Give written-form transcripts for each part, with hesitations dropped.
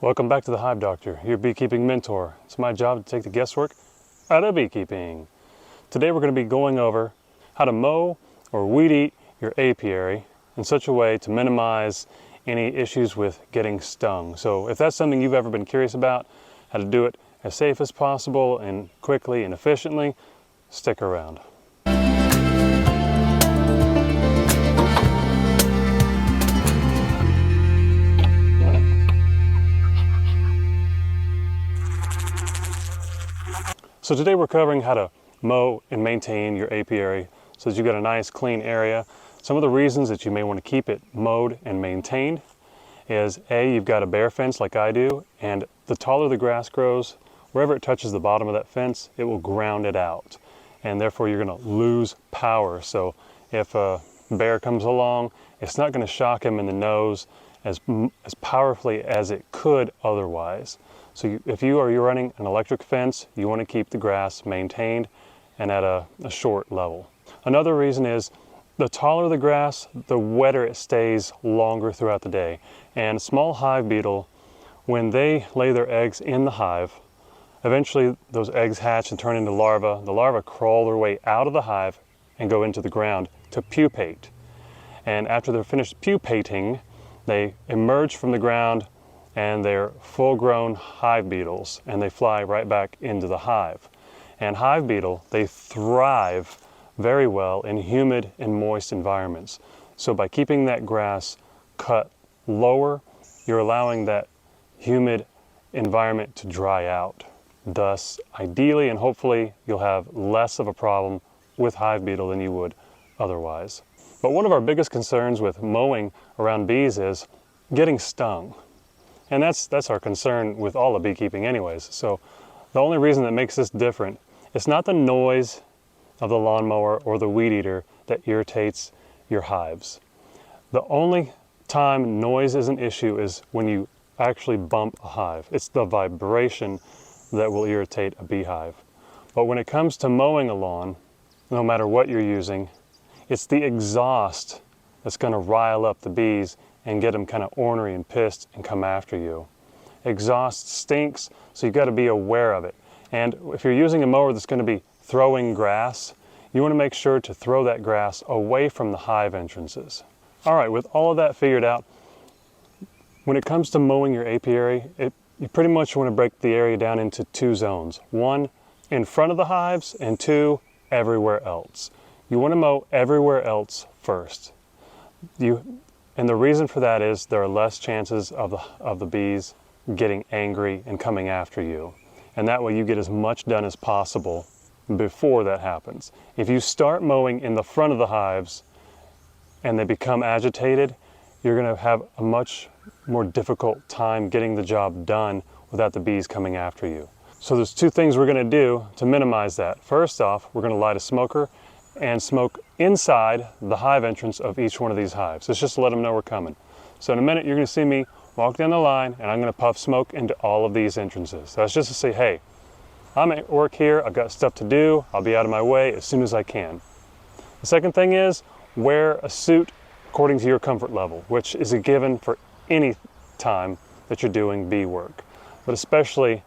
Welcome back to the Hive Doctor, your beekeeping mentor. It's my job to take the guesswork out of beekeeping. Today we're going to be going over how to mow or weed eat your apiary in such a way to minimize any issues with getting stung. So if that's something you've ever been curious about, how to do it as safe as possible and quickly and efficiently, stick around. So today we're covering how to mow and maintain your apiary so that you've got a nice clean area. Some of the reasons that you may want to keep it mowed and maintained is A, you've got a bare fence like I do, and the taller the grass grows, wherever it touches the bottom of that fence, it will ground it out. And therefore you're going to lose power. So if a bear comes along, it's not going to shock him in the nose as powerfully as it could otherwise. So if you're running an electric fence, you want to keep the grass maintained and at a short level. Another reason is the taller the grass, the wetter it stays longer throughout the day. And small hive beetle, when they lay their eggs in the hive, eventually those eggs hatch and turn into larvae. The larvae crawl their way out of the hive and go into the ground to pupate. And after they're finished pupating, they emerge from the ground and they're full-grown hive beetles, and they fly right back into the hive. And hive beetle, they thrive very well in humid and moist environments. So by keeping that grass cut lower, you're allowing that humid environment to dry out. Thus, ideally and hopefully, you'll have less of a problem with hive beetle than you would otherwise. But one of our biggest concerns with mowing around bees is getting stung. And that's our concern with all of beekeeping anyways. So the only reason that makes this different, it's not the noise of the lawnmower or the weed eater that irritates your hives. The only time noise is an issue is when you actually bump a hive. It's the vibration that will irritate a beehive. But when it comes to mowing a lawn, no matter what you're using, it's the exhaust that's going to rile up the bees and get them kind of ornery and pissed and come after you. Exhaust stinks, so you've got to be aware of it. And if you're using a mower that's going to be throwing grass, you want to make sure to throw that grass away from the hive entrances. All right, with all of that figured out, when it comes to mowing your apiary, you pretty much want to break the area down into two zones. One, in front of the hives, and two, everywhere else. You want to mow everywhere else first. And the reason for that is there are less chances of the bees getting angry and coming after you. And that way you get as much done as possible before that happens. If you start mowing in the front of the hives and they become agitated, you're going to have a much more difficult time getting the job done without the bees coming after you. So there's two things we're going to do to minimize that. First off, we're going to light a smoker and smoke inside the hive entrance of each one of these hives. It's just to let them know we're coming. So in a minute, you're going to see me walk down the line and I'm going to puff smoke into all of these entrances. That's just to say, hey, I'm at work here, I've got stuff to do, I'll be out of my way as soon as I can. The second thing is, wear a suit according to your comfort level, which is a given for any time that you're doing bee work, but especially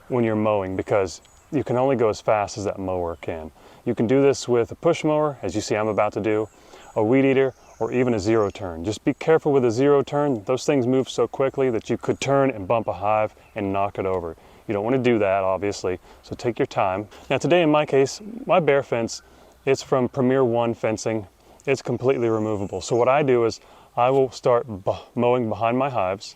when you're mowing, because you can only go as fast as that mower can. You can do this with a push mower, as you see I'm about to do, a weed eater, or even a zero turn. Just be careful with a zero turn. Those things move so quickly that you could turn and bump a hive and knock it over. You don't want to do that, obviously, so take your time. Now today in my case, my bare fence, it's from Premier One fencing. It's completely removable. So what I do is I will start mowing behind my hives,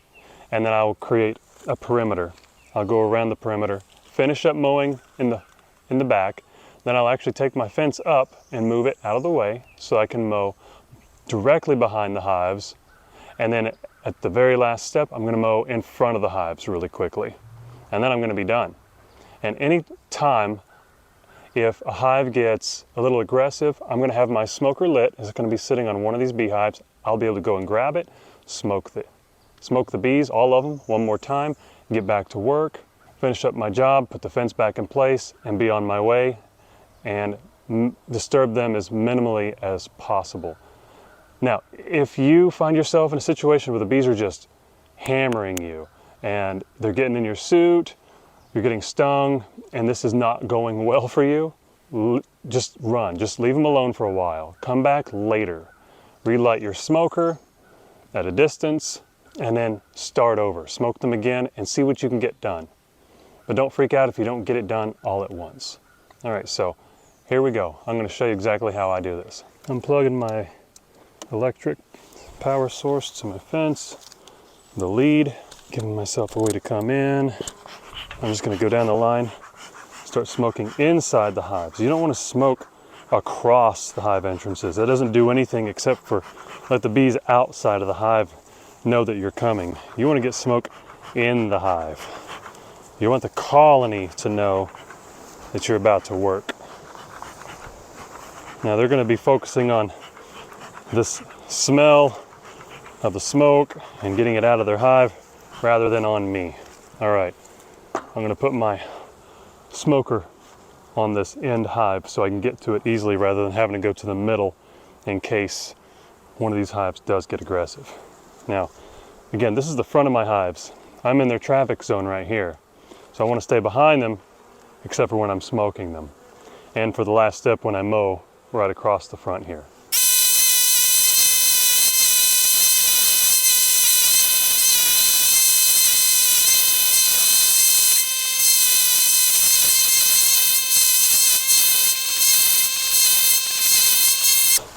and then I will create a perimeter. I'll go around the perimeter, finish up mowing in the back, then I'll actually take my fence up and move it out of the way so I can mow directly behind the hives. And then at the very last step, I'm going to mow in front of the hives really quickly. And then I'm going to be done. And any time if a hive gets a little aggressive, I'm going to have my smoker lit. It's going to be sitting on one of these beehives. I'll be able to go and grab it, smoke the bees, all of them, one more time, get back to work, finish up my job, put the fence back in place, and be on my way, and disturb them as minimally as possible. Now, if you find yourself in a situation where the bees are just hammering you, and they're getting in your suit, you're getting stung, and this is not going well for you, just run. Just leave them alone for a while. Come back later. Relight your smoker at a distance, and then start over. Smoke them again and see what you can get done. But don't freak out if you don't get it done all at once. All right, so here we go. I'm going to show you exactly how I do this. I'm plugging my electric power source to my fence, the lead, giving myself a way to come in. I'm just going to go down the line, start smoking inside the hives. You don't want to smoke across the hive entrances. That doesn't do anything except for let the bees outside of the hive know that you're coming. You want to get smoke in the hive. You want the colony to know that you're about to work. Now they're going to be focusing on this smell of the smoke and getting it out of their hive rather than on me. All right, I'm going to put my smoker on this end hive so I can get to it easily rather than having to go to the middle in case one of these hives does get aggressive. Now, again, this is the front of my hives. I'm in their traffic zone right here. So I want to stay behind them except for when I'm smoking them. And for the last step when I mow right across the front here.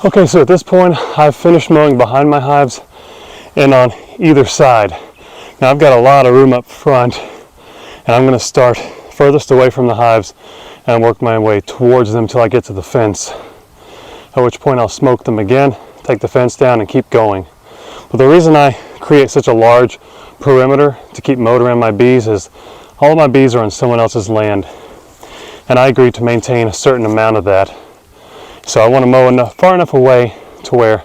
Okay, so at this point, I've finished mowing behind my hives and on either side. Now I've got a lot of room up front, and I'm going to start furthest away from the hives and work my way towards them till I get to the fence, at which point I'll smoke them again, take the fence down, and keep going. But the reason I create such a large perimeter to keep mowed around my bees is all of my bees are on someone else's land, and I agreed to maintain a certain amount of that. So I want to mow far enough away to where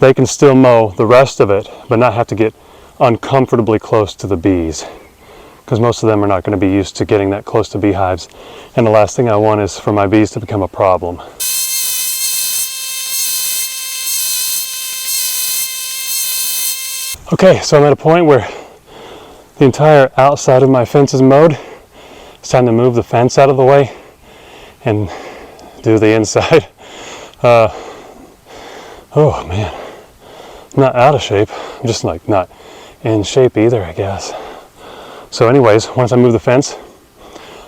they can still mow the rest of it, but not have to get uncomfortably close to the bees, because most of them are not going to be used to getting that close to beehives. And the last thing I want is for my bees to become a problem. Okay, so I'm at a point where the entire outside of my fence is mowed. It's time to move the fence out of the way and do the inside. Oh man, I'm not out of shape. I'm just like not in shape either, I guess. So anyways, once I move the fence,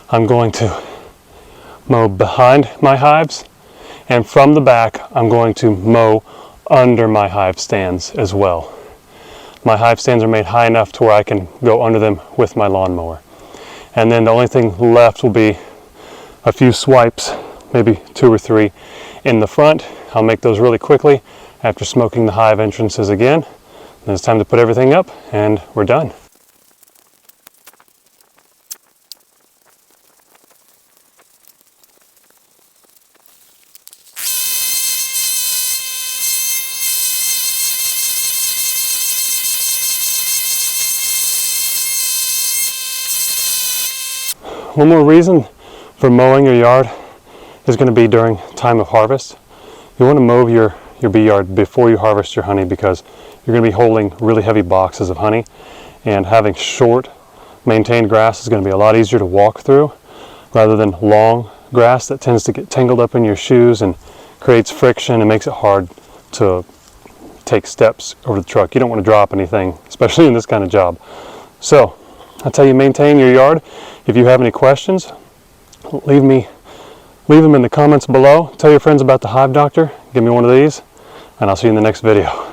I'm going to mow behind my hives, and from the back, I'm going to mow under my hive stands as well. My hive stands are made high enough to where I can go under them with my lawnmower. And then the only thing left will be a few swipes, maybe 2 or 3 in the front. I'll make those really quickly after smoking the hive entrances again. Then it's time to put everything up and we're done. One more reason for mowing your yard is going to be during time of harvest. You want to mow your bee yard before you harvest your honey, because you're going to be holding really heavy boxes of honey, and having short maintained grass is going to be a lot easier to walk through rather than long grass that tends to get tangled up in your shoes and creates friction and makes it hard to take steps over the truck. You don't want to drop anything, especially in this kind of job. So I'll tell you, maintain your yard. If you have any questions, leave them in the comments below. Tell your friends about the Hive Doctor. Give me one of these, and I'll see you in the next video.